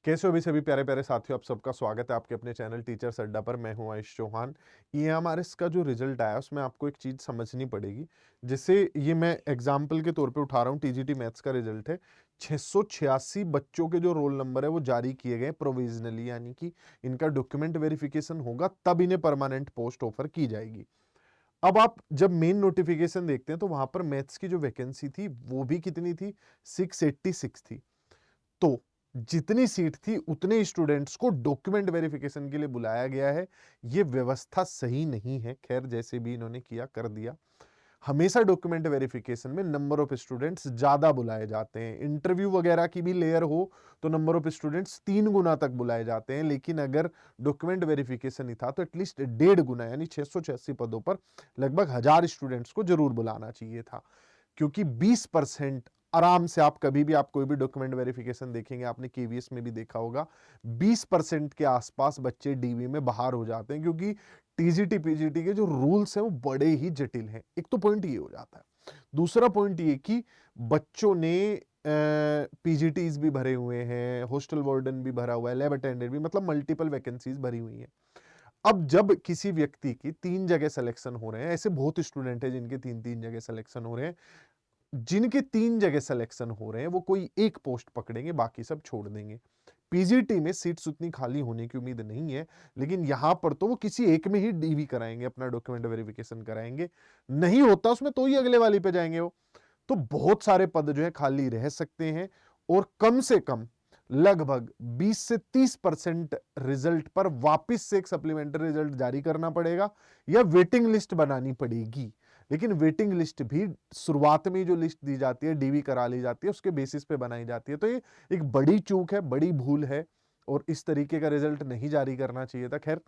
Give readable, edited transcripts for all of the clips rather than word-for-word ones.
कैसे हो भी सभी प्यारे प्यारे साथियों, आप सबका स्वागत है आपके अपने चैनल टीचर्स अड्डा पर। मैं हूं आयुष चौहान। ईएमआरएस का जो रिजल्ट आया उसमें आपको एक चीज़ समझनी पड़ेगी। जैसे ये मैं एग्जाम्पल के तौर पे उठा रहा हूं, टीजीटी मैथ्स का रिजल्ट है। 686 बच्चों के जो रोल नंबर है वो जारी किए गए प्रोविजनली, यानी कि इनका डॉक्यूमेंट वेरिफिकेशन होगा तब इन्हें परमानेंट पोस्ट ऑफर की जाएगी। अब आप जब मेन नोटिफिकेशन देखते हैं तो वहां पर मैथ्स की जो वैकेंसी थी वो भी कितनी थी, 686 थी। तो जितनी सीट थी उतने स्टूडेंट्स को डॉक्यूमेंट वेरिफिकेशन के लिए बुलाया गया है। यह व्यवस्था सही नहीं है। खैर, जैसे भी इन्होंने किया कर दिया। हमेशा डॉक्यूमेंट वेरिफिकेशन में नंबर ऑफ स्टूडेंट्स ज्यादा बुलाए जाते हैं। इंटरव्यू वगैरह की भी लेयर हो तो नंबर ऑफ स्टूडेंट्स 3 गुना तक बुलाए जाते हैं, लेकिन अगर डॉक्यूमेंट वेरिफिकेशन ही था तो एटलीस्ट 1.5 गुना यानी 686 पदों पर लगभग 1000 स्टूडेंट्स को जरूर बुलाना चाहिए था। क्योंकि 20% आराम से, आप कभी भी आप कोई भी डॉक्यूमेंट वेरिफिकेशन देखेंगे, आपने केवीएस में भी देखा होगा, 20% के आसपास बच्चे डीवी में बाहर हो जाते हैं, क्योंकि टीजीटी पीजीटी के जो रूल्स हैं वो बड़े ही जटिल हैं। एक तो पॉइंट ये हो जाता है। दूसरा पॉइंट ये कि बच्चों ने पीजीटीज भी भरे हुए हैं, हॉस्टल वार्डन भी भरा हुआ है, लैब अटेंडेंट भी, मतलब मल्टीपल वैकेंसीज भरी हुई हैं। अब जब किसी व्यक्ति की 3 जगह सिलेक्शन हो रहे हैं, ऐसे बहुत स्टूडेंट हैं जिनके 3-3 जगह सिलेक्शन हो रहे हैं, जिनके 3 जगह सिलेक्शन हो रहे हैं वो कोई एक पोस्ट पकड़ेंगे, बाकी सब छोड़ देंगे। पीजीटी में सीट्स उतनी खाली होने की उम्मीद नहीं है, लेकिन यहां पर तो वो किसी एक में ही डीवी कराएंगे, अपना डॉक्यूमेंट वेरिफिकेशन कराएंगे। नहीं होता उसमें तो ही अगले वाली पे जाएंगे वो। तो बहुत सारे पद जो है खाली रह सकते हैं, और कम से कम लगभग 20 से 30% रिजल्ट पर वापस से एक सप्लीमेंट्री रिजल्ट जारी करना पड़ेगा या वेटिंग लिस्ट बनानी पड़ेगी। लेकिन वेटिंग लिस्ट भी शुरुआत में जो लिस्ट दी जाती है, डीवी करा ली जाती है, उसके बेसिस पे बनाई जाती है। तो ये एक बड़ी चूक है, बड़ी भूल है, और इस तरीके का रिजल्ट नहीं जारी करना चाहिए था। खैर,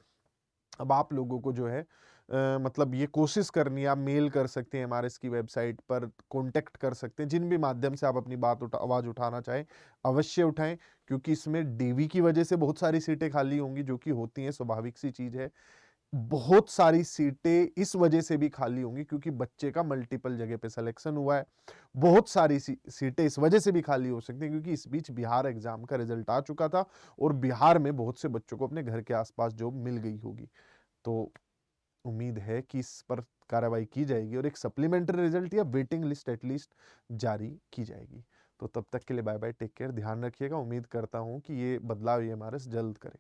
अब आप लोगों को जो है मतलब ये कोशिश करनी है। आप मेल कर सकते हैं एमआरएस की वेबसाइट पर, कांटेक्ट कर सकते हैं, जिन भी माध्यम से आप अपनी आवाज उठाना चाहें अवश्य उठाएं। क्योंकि इसमें डीवी की वजह से बहुत सारी सीटें खाली होंगी, जो कि होती हैं, स्वाभाविक सी चीज है। बहुत सारी सीटें इस वजह से भी खाली होंगी क्योंकि बच्चे का मल्टीपल जगह पे सिलेक्शन हुआ है। बहुत सारी सीटें इस वजह से भी खाली हो सकती हैं क्योंकि इस बीच बिहार एग्जाम का रिजल्ट आ चुका था, और बिहार में बहुत से बच्चों को अपने घर के आसपास जॉब मिल गई होगी। तो उम्मीद है कि इस पर कार्रवाई की जाएगी और एक सप्लीमेंट्री रिजल्ट या वेटिंग लिस्ट एटलीस्ट जारी की जाएगी। तो तब तक के लिए बाय बाय, टेक केयर, ध्यान रखिएगा। उम्मीद करता हूं कि ये बदलाव ये हमारे जल्द करे।